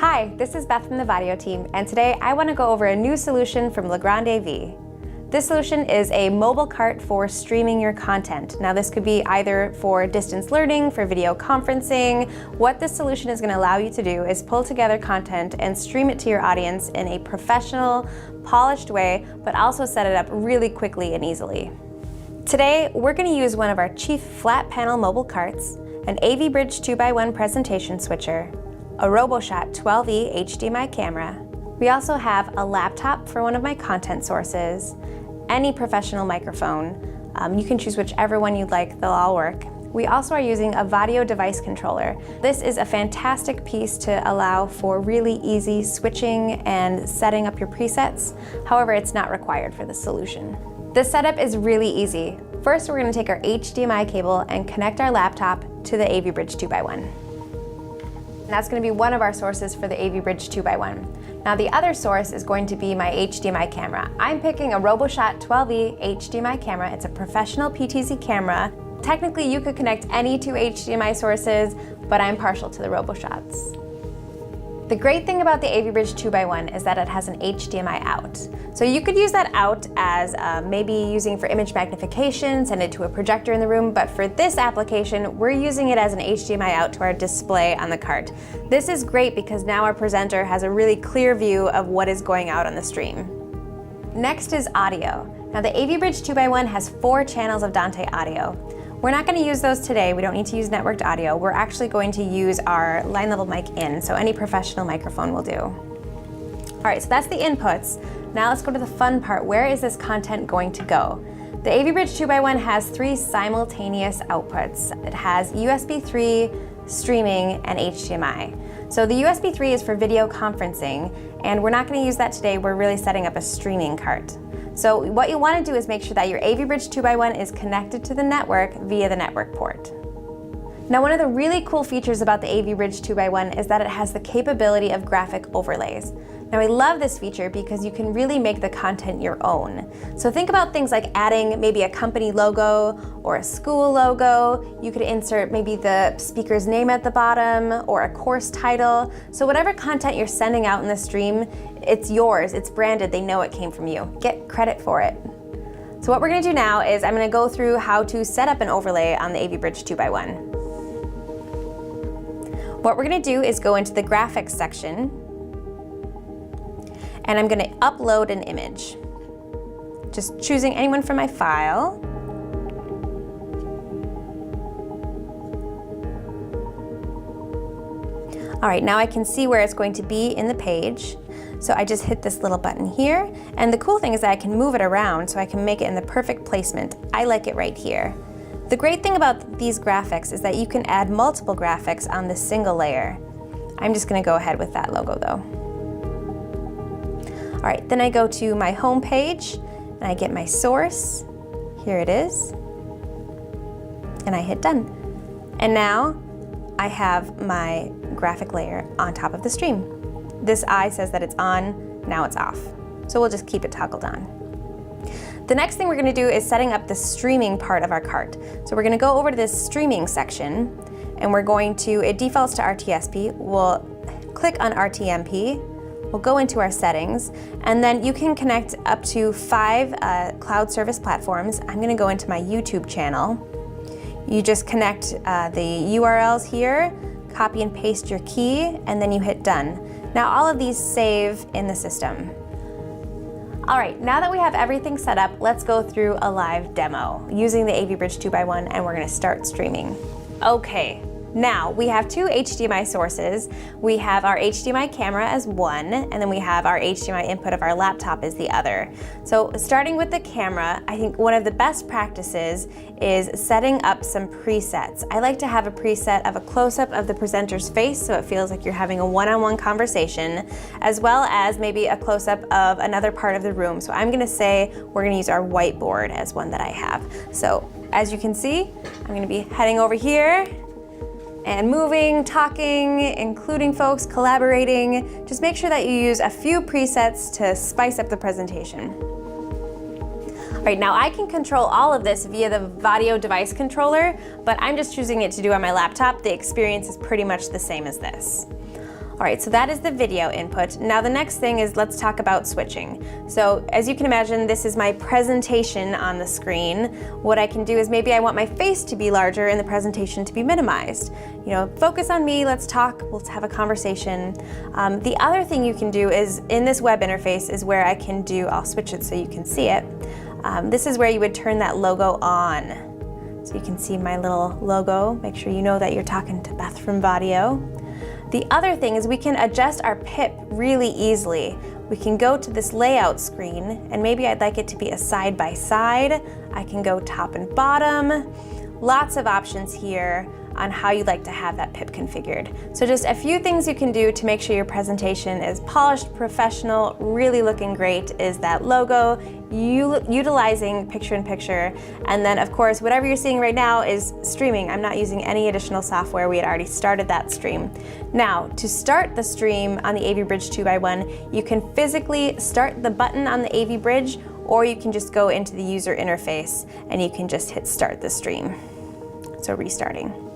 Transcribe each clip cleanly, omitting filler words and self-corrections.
Hi, this is Beth from the Vaddio team, and today I want to go over a new solution from Legrand AV. This solution is a mobile cart for streaming your content. Now this could be either for distance learning, for video conferencing. What this solution is going to allow you to do is pull together content and stream it to your audience in a professional, polished way, but also set it up really quickly and easily. Today, we're going to use one of our chief flat panel mobile carts, an AV Bridge 2x1 presentation switcher, a RoboSHOT 12E HDMI camera. We also have a laptop for one of my content sources, any professional microphone. You can choose whichever one you'd like, they'll all work. We also are using a Vaddio device controller. This is a fantastic piece to allow for really easy switching and setting up your presets. However, it's not required for this solution. The setup is really easy. First, we're going to take our HDMI cable and connect our laptop to the AV Bridge 2x1. That's going to be one of our sources for the AV Bridge 2x1. Now the other source is going to be my HDMI camera. I'm picking a RoboSHOT 12E HDMI camera. It's a professional PTZ camera. Technically you could connect any two HDMI sources, but I'm partial to the RoboSHOTs. The great thing about the AV Bridge 2x1 is that it has an HDMI out. So you could use that out as maybe using for image magnification, send it to a projector in the room, but for this application, we're using it as an HDMI out to our display on the cart. This is great because now our presenter has a really clear view of what is going out on the stream. Next is audio. Now the AV Bridge 2x1 has 4 channels of Dante audio. We're not going to use those today. We don't need to use networked audio. We're actually going to use our line level mic in, so any professional microphone will do. All right, so that's the inputs. Now let's go to the fun part. Where is this content going to go? The AV Bridge 2x1 has 3 simultaneous outputs. It has USB 3, streaming, and HDMI. So the USB 3 is for video conferencing, and we're not going to use that today. We're really setting up a streaming cart. So what you want to do is make sure that your AV Bridge 2x1 is connected to the network via the network port. Now one of the really cool features about the AV Bridge 2x1 is that it has the capability of graphic overlays. Now I love this feature because you can really make the content your own. So think about things like adding maybe a company logo or a school logo. You could insert maybe the speaker's name at the bottom or a course title. So whatever content you're sending out in the stream, it's yours, it's branded, they know it came from you. Get credit for it. So what we're gonna do now is I'm gonna go through how to set up an overlay on the AV Bridge 2x1. What we're gonna do is go into the graphics section, and I'm gonna upload an image. Just choosing anyone from my file. All right, now I can see where it's going to be in the page. So I just hit this little button here. And the cool thing is that I can move it around so I can make it in the perfect placement. I like it right here. The great thing about these graphics is that you can add multiple graphics on this single layer. I'm just gonna go ahead with that logo though. All right, then I go to my home page and I get my source. Here it is. And I hit done. And now I have my graphic layer on top of the stream. This eye says that it's on, now it's off. So we'll just keep it toggled on. The next thing we're gonna do is setting up the streaming part of our cart. So we're gonna go over to this streaming section and we're going to, it defaults to RTSP. We'll click on RTMP. We'll go into our settings, and then you can connect up to 5 cloud service platforms. I'm gonna go into my YouTube channel. You just connect the URLs here, copy and paste your key, and then you hit done. Now all of these save in the system. All right, now that we have everything set up, let's go through a live demo using the AV Bridge 2x1, and we're gonna start streaming. Okay. Now, we have 2 HDMI sources. We have our HDMI camera as one, and then we have our HDMI input of our laptop as the other. So starting with the camera, I think one of the best practices is setting up some presets. I like to have a preset of a close-up of the presenter's face so it feels like you're having a one-on-one conversation, as well as maybe a close-up of another part of the room. So I'm gonna say we're gonna use our whiteboard as one that I have. So as you can see, I'm gonna be heading over here and moving, talking, including folks, collaborating. Just make sure that you use a few presets to spice up the presentation. All right, now I can control all of this via the Vaddio device controller, but I'm just choosing it to do on my laptop. The experience is pretty much the same as this. All right, so that is the video input. Now the next thing is let's talk about switching. So as you can imagine, this is my presentation on the screen. What I can do is maybe I want my face to be larger and the presentation to be minimized. You know, focus on me, let's talk, let's have a conversation. The other thing you can do is in this web interface is where I can do, I'll switch it so you can see it. This is where you would turn that logo on. So you can see my little logo. Make sure you know that you're talking to Beth from Vaddio. The other thing is we can adjust our PIP really easily. We can go to this layout screen, and maybe I'd like it to be a side by side. I can go top and bottom. Lots of options here on how you'd like to have that PIP configured. So just a few things you can do to make sure your presentation is polished, professional, really looking great is that logo, utilizing picture-in-picture, and then of course whatever you're seeing right now is streaming. I'm not using any additional software. We had already started that stream. Now, to start the stream on the AV Bridge 2x1, you can physically start the button on the AV Bridge, or you can just go into the user interface and you can just hit start the stream. So restarting.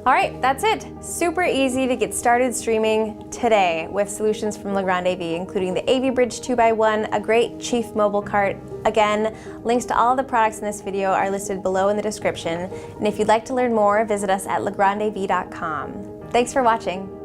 All right, that's it. Super easy to get started streaming today with solutions from Legrand AV, including the AV Bridge 2x1, a great Chief mobile cart. Again, links to all the products in this video are listed below in the description. And if you'd like to learn more, visit us at legrandav.com. Thanks for watching.